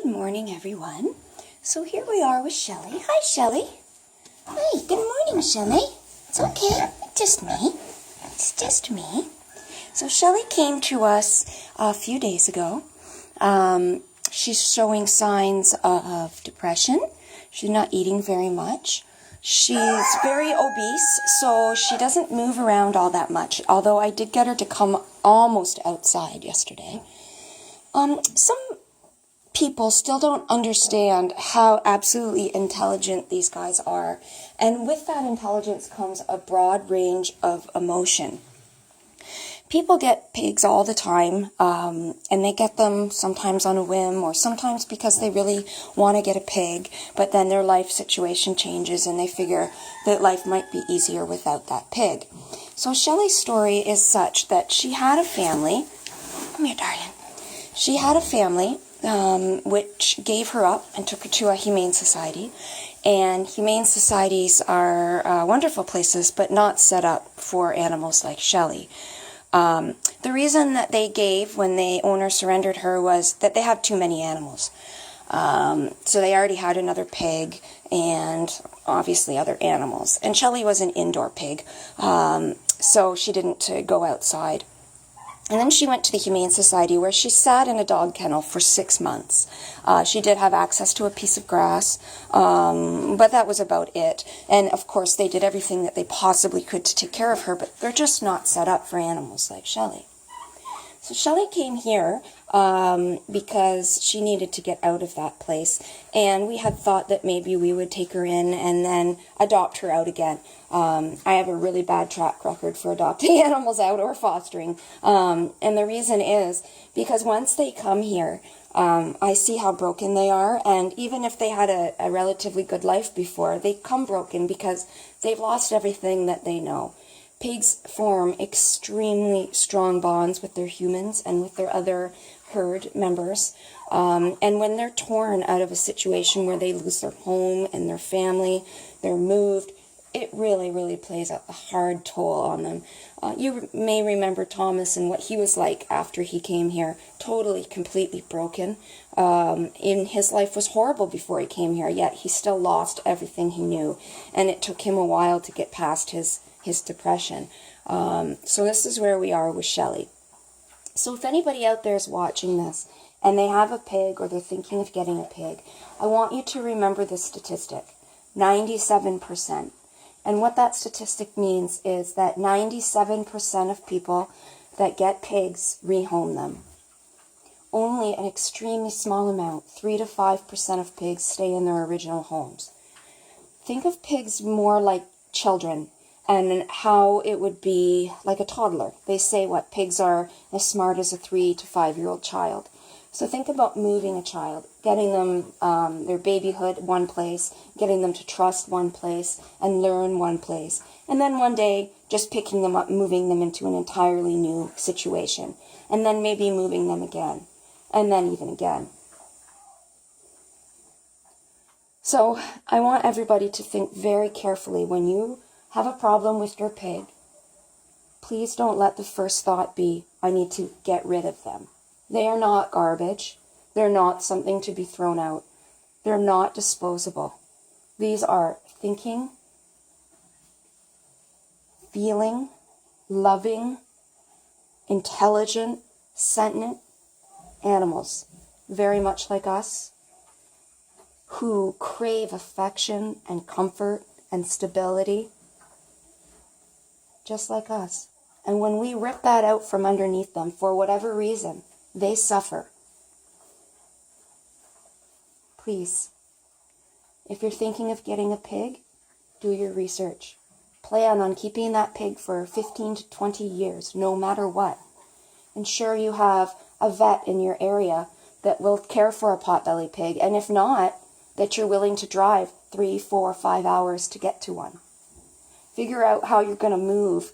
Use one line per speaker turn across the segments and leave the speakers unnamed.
morning, everyone. So here we are with Shelly. Hi, Shelly. Hi, good morning, Shelly. It's okay. Just me. It's just me. So Shelly came to us a few days ago. She's showing signs of depression. She's not eating very much. She's very obese, so she doesn't move around all that much, although I did get her to come almost outside yesterday. Some people still don't understand how absolutely intelligent these guys are, and with that intelligence comes a broad range of emotion. People get pigs all the time, and they get them sometimes on a whim or sometimes because they really want to get a pig, but then their life situation changes and they figure that life might be easier without that pig. So Shelly's story is such that she had a family. Come here, darling. She had a family which gave her up and took her to a humane society. And humane societies are wonderful places, but not set up for animals like Shelly. The reason that they gave when the owner surrendered her was that they have too many animals. So they already had another pig and obviously other animals. And Shelly was an indoor pig, so she didn't go outside. And then she went to the Humane Society where she sat in a dog kennel for 6 months. She did have access to a piece of grass, but that was about it. And of course they did everything that they possibly could to take care of her, but they're just not set up for animals like Shelly. So Shelly came here because she needed to get out of that place, and we had thought that maybe we would take her in and then adopt her out again. I have a really bad track record for adopting animals out or fostering, and the reason is because once they come here, I see how broken they are, and even if they had a relatively good life before, they come broken because they've lost everything that they know. Pigs form extremely strong bonds with their humans and with their other herd members. And when they're torn out of a situation where they lose their home and their family, they're moved, it really, really plays a hard toll on them. You may remember Thomas and what he was like after he came here. Totally, completely broken. In his life was horrible before he came here, yet he still lost everything he knew. And it took him a while to get past his depression. So this is where we are with Shelly. So if anybody out there is watching this and they have a pig or they're thinking of getting a pig, I want you to remember this statistic, 97%. And what that statistic means is that 97% of people that get pigs rehome them. Only an extremely small amount, 3 to 5% of pigs stay in their original homes. Think of pigs more like children, and how it would be like a toddler. They say what pigs are as smart as a 3 to 5-year-old child. So think about moving a child, getting them their babyhood one place, getting them to trust one place and learn one place. And then one day just picking them up, moving them into an entirely new situation. And then maybe moving them again. And then even again. So I want everybody to think very carefully when you have a problem with your pig. Please don't let the first thought be, I need to get rid of them. They are not garbage. They're not something to be thrown out. They're not disposable. These are thinking, feeling, loving, intelligent, sentient animals, very much like us, who crave affection and comfort and stability, just like us. And when we rip that out from underneath them, for whatever reason, they suffer. Please, if you're thinking of getting a pig, do your research. Plan on keeping that pig for 15 to 20 years, no matter what. Ensure you have a vet in your area that will care for a potbelly pig, and if not, that you're willing to drive 3, 4, 5 hours to get to one. Figure out how you're going to move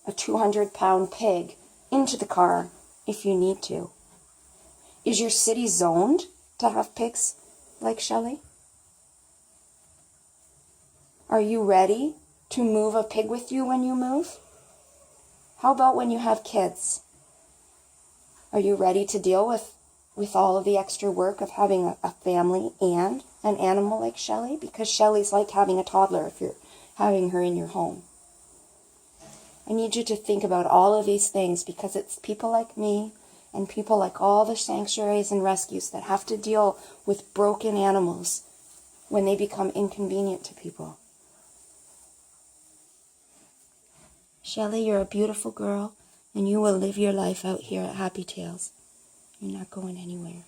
a 200-pound pig into the car if you need to. Is your city zoned to have pigs like Shelly? Are you ready to move a pig with you when you move? How about when you have kids? Are you ready to deal with with all of the extra work of having a family and an animal like Shelly, because Shelly's like having a toddler if you're having her in your home. I need you to think about all of these things, because it's people like me and people like all the sanctuaries and rescues that have to deal with broken animals when they become inconvenient to people. Shelly, you're a beautiful girl, and you will live your life out here at Happy Tales. You're not going anywhere.